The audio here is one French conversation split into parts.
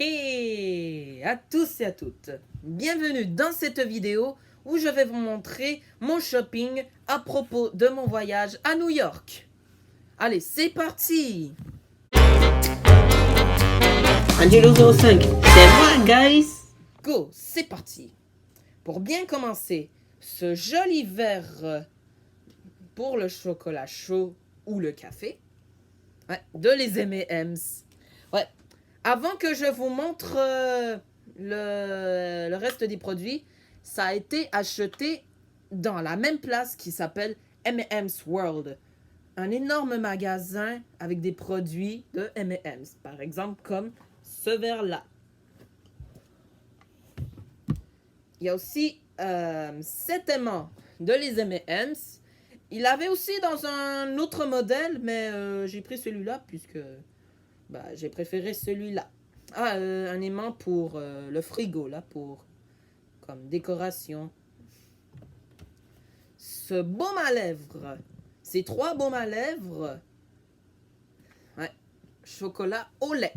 Hey à tous et à toutes, bienvenue dans cette vidéo où je vais vous montrer mon shopping à propos de mon voyage à New York. Allez, c'est parti! Angelo05, c'est moi, guys! Go, c'est parti! Pour bien commencer, ce joli verre pour le chocolat chaud ou le café, de les M&M's. Avant que je vous montre le reste des produits, ça a été acheté dans la même place qui s'appelle M&M's World. Un énorme magasin avec des produits de M&M's. Par exemple, comme ce verre-là. Il y a aussi 7 aimants de les M&M's. Il avait aussi dans un autre modèle, mais j'ai pris celui-là puisque j'ai préféré celui-là. Un aimant pour le frigo, là, pour comme décoration. Ce baume à lèvres, ces 3 baumes à lèvres, chocolat au lait.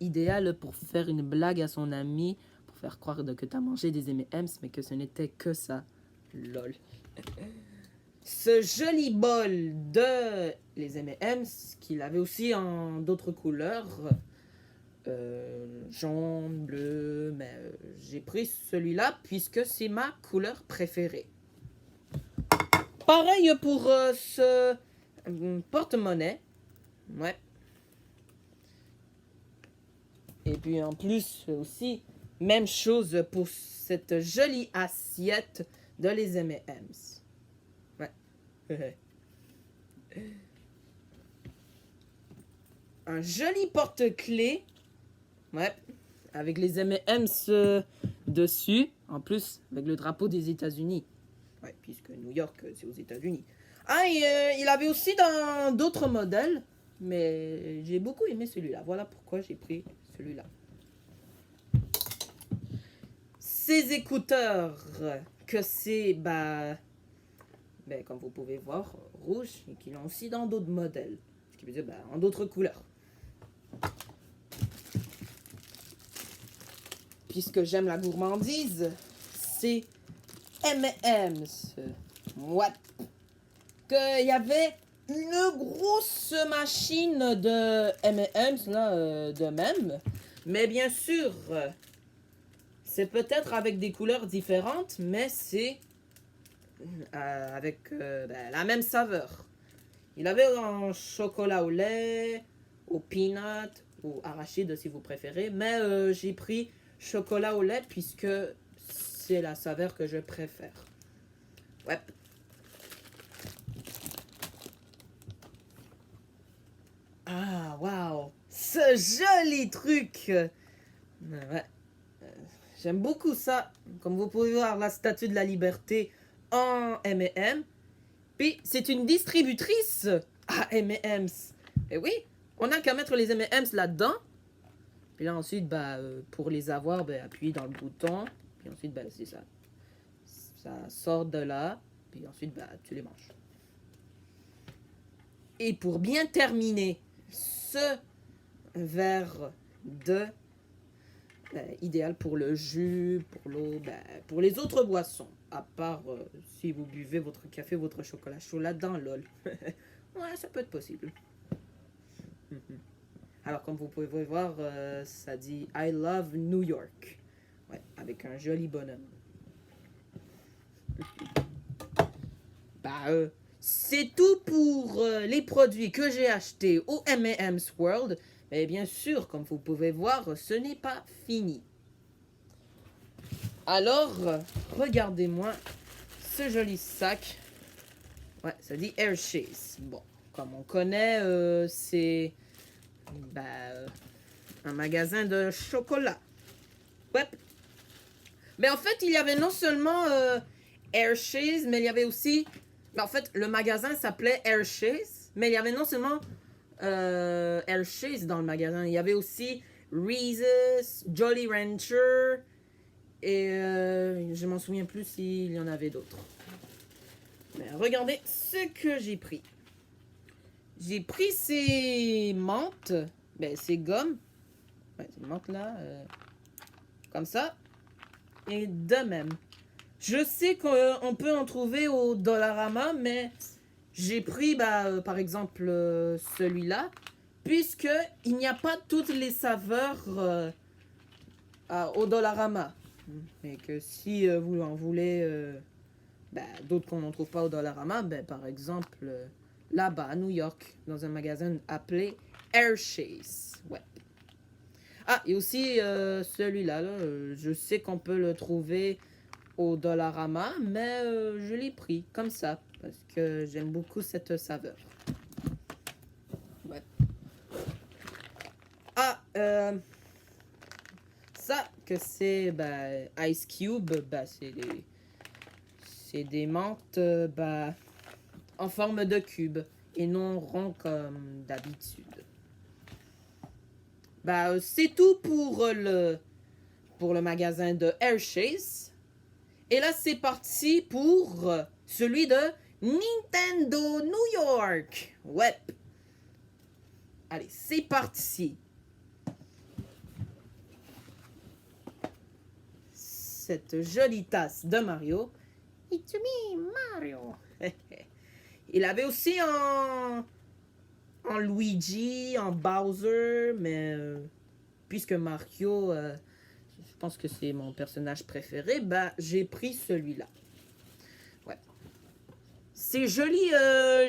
Idéal pour faire une blague à son ami, pour faire croire que tu as mangé des M&M's, mais que ce n'était que ça. Lol. Ce joli bol de les M&M's, qu'il avait aussi en d'autres couleurs, jaune, bleu, mais j'ai pris celui-là puisque c'est ma couleur préférée. Pareil pour ce porte-monnaie. Et puis en plus aussi, même chose pour cette jolie assiette de les M&M's. Un joli porte-clés. Avec les M&M's dessus. En plus, avec le drapeau des États-Unis. Puisque New York, c'est aux États-Unis. Il avait aussi dans d'autres modèles. Mais j'ai beaucoup aimé celui-là. Voilà pourquoi j'ai pris celui-là. Ces écouteurs, que c'est, comme vous pouvez voir, rouge. Et qu'ils l'ont aussi dans d'autres modèles. Ce qui veut dire, en d'autres couleurs. Puisque j'aime la gourmandise, c'est M&M's. Qu'il y avait une grosse machine de M&M's là, de même. Mais bien sûr, c'est peut-être avec des couleurs différentes, mais c'est avec la même saveur. Il avait en chocolat au lait, au peanut, ou arachide si vous préférez. Mais j'ai pris chocolat au lait puisque c'est la saveur que je préfère. Ah, waouh! Ce joli truc! J'aime beaucoup ça. Comme vous pouvez voir, la statue de la liberté en M&M. Puis, c'est une distributrice à M&M's. Et oui, on n'a qu'à mettre les M&M's là-dedans. Puis là, ensuite, pour les avoir, appuyez dans le bouton. Puis ensuite, c'est ça. Ça sort de là. Puis ensuite, tu les manges. Et pour bien terminer ce verre de idéal pour le jus, pour l'eau, pour les autres boissons. À part si vous buvez votre café, votre chocolat chaud là-dedans, lol. Ça peut être possible. Alors, comme vous pouvez voir, ça dit I love New York. Avec un joli bonhomme. C'est tout pour les produits que j'ai achetés au M&M's World. Mais bien sûr, comme vous pouvez voir, ce n'est pas fini. Alors, regardez-moi ce joli sac. Ça dit Hershey's. Bon, comme on connaît, c'est un magasin de chocolat. Mais en fait, il y avait non seulement Hershey's, mais il y avait aussi... en fait, le magasin s'appelait Hershey's, mais il y avait non seulement Hershey's dans le magasin. Il y avait aussi Reese's, Jolly Rancher, et je m'en souviens plus s'il y en avait d'autres. Mais regardez ce que j'ai pris. J'ai pris ces menthes, ces gommes, Ouais, c'est une menthe là. Comme ça. Et de même. Je sais qu'on peut en trouver au Dollarama, mais j'ai pris, par exemple, celui-là, puisque il n'y a pas toutes les saveurs au Dollarama. Et que si vous en voulez d'autres qu'on n'en trouve pas au Dollarama, par exemple, là-bas à New York, dans un magasin appelé Hershey's. Ouais. Ah, et aussi celui-là, je sais qu'on peut le trouver au Dollarama, mais je l'ai pris comme ça, parce que j'aime beaucoup cette saveur. Ouais. Ah, ça, que c'est Ice Cube, c'est des menthes en forme de cube et non rond comme d'habitude. C'est tout pour le magasin de Hershey's. Et là, c'est parti pour celui de Nintendo New York. Ouais. Allez, c'est parti. Cette jolie tasse de Mario. It's me, Mario. Il avait aussi en Luigi, en Bowser, mais puisque Mario, je pense que c'est mon personnage préféré, j'ai pris celui-là. Ouais. C'est joli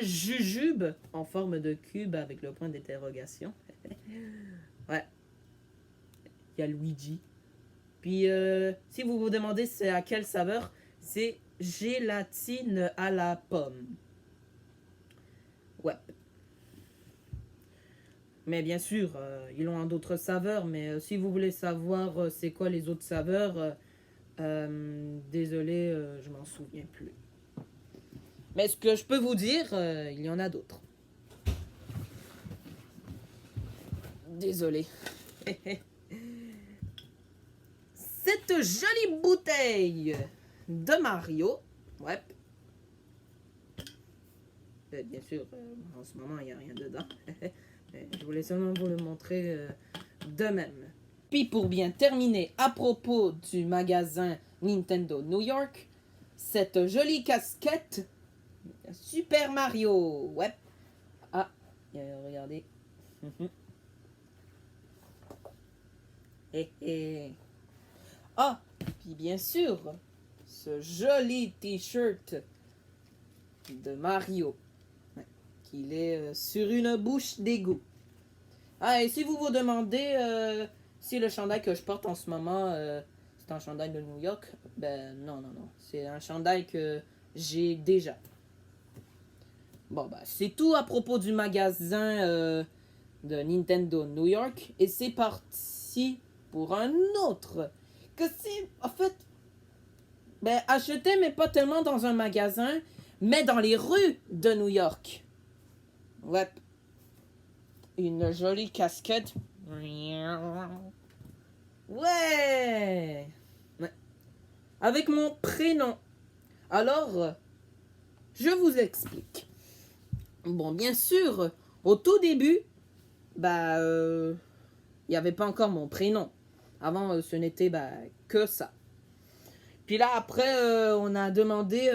jujube en forme de cube avec le point d'interrogation. Ouais. Il y a Luigi. Puis, si vous vous demandez c'est à quelle saveur, c'est gélatine à la pomme. Ouais. Mais bien sûr, ils ont d'autres saveurs, mais si vous voulez savoir c'est quoi les autres saveurs, désolé, je m'en souviens plus. Mais ce que je peux vous dire, il y en a d'autres. Désolé. Cette jolie bouteille de Mario. Ouais. Bien sûr, en ce moment, il n'y a rien dedans. Je voulais seulement vous le montrer de même. Puis pour bien terminer, à propos du magasin Nintendo New York, cette jolie casquette Super Mario. Ouais. Ah, regardez. Ah, puis bien sûr, ce joli t-shirt de Mario. Qu'il est sur une bouche d'égout. Ah, et si vous vous demandez si le chandail que je porte en ce moment, c'est un chandail de New York, non. C'est un chandail que j'ai déjà. Bon, c'est tout à propos du magasin de Nintendo New York. Et c'est parti pour un autre. Que c'est, en fait, acheté, mais pas tellement dans un magasin, mais dans les rues de New York. Ouais. Une jolie casquette. Ouais. Avec mon prénom. Alors, je vous explique. Bon, bien sûr, au tout début, il n'y avait pas encore mon prénom. Avant, ce n'était que ça. Puis là, après, on a demandé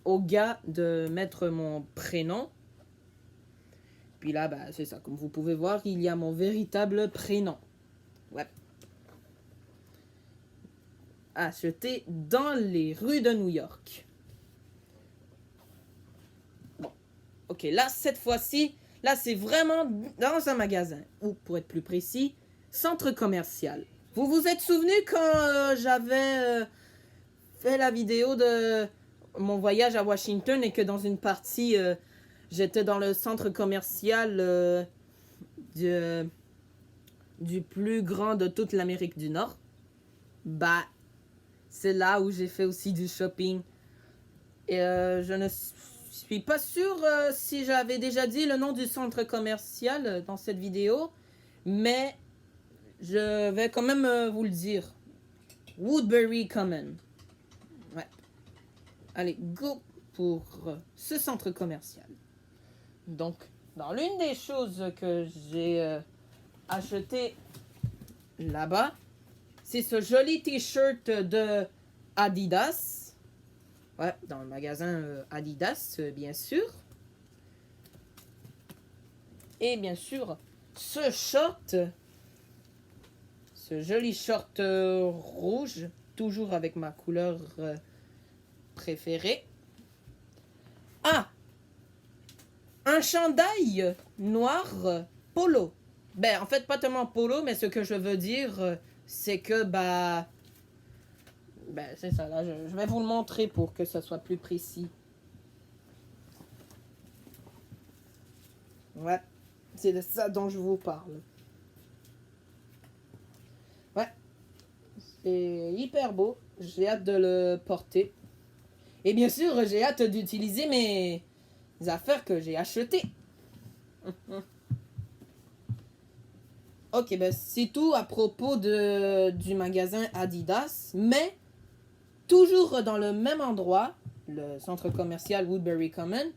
au gars de mettre mon prénom. Puis là, c'est ça. Comme vous pouvez voir, il y a mon véritable prénom. Ouais. Acheté dans les rues de New York. Bon. Ok, là, cette fois-ci, là, c'est vraiment dans un magasin. Ou, pour être plus précis, centre commercial. Vous vous êtes souvenu quand j'avais fait la vidéo de mon voyage à Washington et que dans une partie, j'étais dans le centre commercial du plus grand de toute l'Amérique du Nord. C'est là où j'ai fait aussi du shopping. Et je ne suis pas sûre si j'avais déjà dit le nom du centre commercial dans cette vidéo, mais je vais quand même vous le dire. Woodbury Common. Ouais. Allez, go pour ce centre commercial. Donc, dans l'une des choses que j'ai acheté là-bas, c'est ce joli t-shirt de Adidas. Ouais, dans le magasin Adidas, bien sûr. Et bien sûr, ce short, ce joli short rouge, toujours avec ma couleur préférée. Ah, un chandail noir polo. Ben, en fait, pas tellement polo, mais ce que je veux dire, c'est que, ben, c'est ça, là, je vais vous le montrer pour que ce soit plus précis. Ouais, c'est de ça dont je vous parle. Ouais, c'est hyper beau. J'ai hâte de le porter. Et bien sûr, j'ai hâte d'utiliser mes affaires que j'ai achetées. Ok, ben c'est tout à propos du magasin Adidas, mais toujours dans le même endroit, le centre commercial Woodbury Common,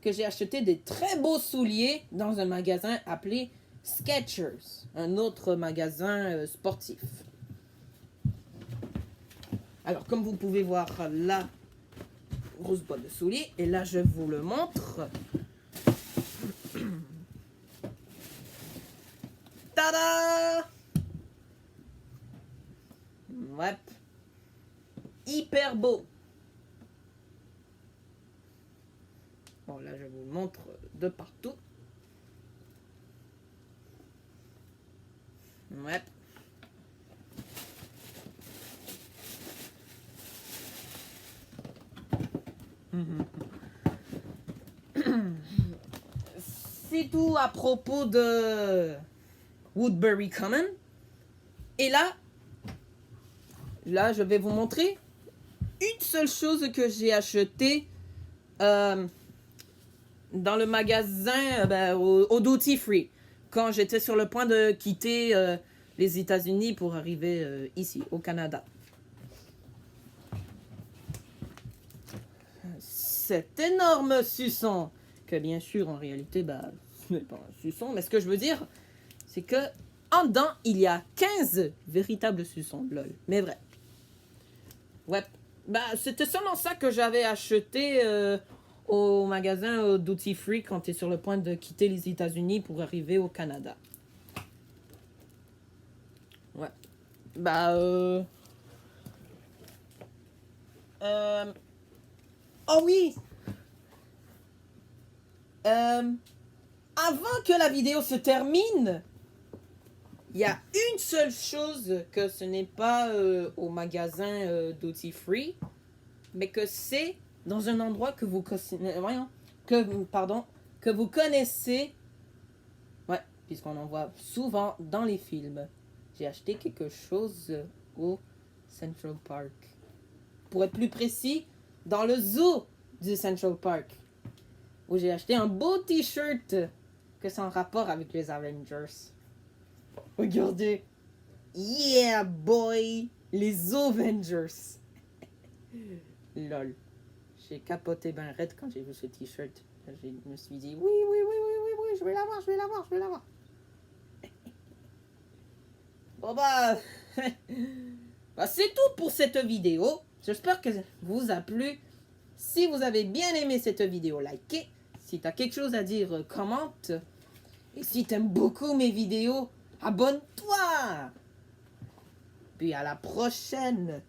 que j'ai acheté des très beaux souliers dans un magasin appelé Skechers, un autre magasin sportif. Alors, comme vous pouvez voir là, grosse boîte de souliers, et là je vous le montre. Tada! Ouais. Hyper beau. Bon, là, je vous le montre de partout. Ouais. C'est tout à propos de Woodbury Common. Et là, je vais vous montrer une seule chose que j'ai achetée dans le magasin, au Duty Free, quand j'étais sur le point de quitter les États-Unis pour arriver ici, au Canada. Cet énorme suçon, que bien sûr, en réalité, ce n'est pas un suçon, mais ce que je veux dire, c'est que en dedans, il y a 15 véritables suçons, lol. Mais vrai. Ouais. C'était seulement ça que j'avais acheté au magasin Duty Free quand tu es sur le point de quitter les États-Unis pour arriver au Canada. Ouais. Oh oui! Avant que la vidéo se termine, il y a une seule chose que ce n'est pas au magasin Duty Free, mais que c'est dans un endroit que vous que vous connaissez. Ouais, puisqu'on en voit souvent dans les films. J'ai acheté quelque chose au Central Park. Pour être plus précis, dans le zoo du Central Park, où j'ai acheté un beau t-shirt que c'est en rapport avec les Avengers. Regardez. Yeah, boy! Les Avengers. Lol. J'ai capoté ben raide quand j'ai vu ce t-shirt. Je me suis dit, oui, je vais l'avoir. Bon c'est tout pour cette vidéo. J'espère que vous a plu. Si vous avez bien aimé cette vidéo, likez. Si tu as quelque chose à dire, commente. Et si tu aimes beaucoup mes vidéos, abonne-toi. Puis à la prochaine.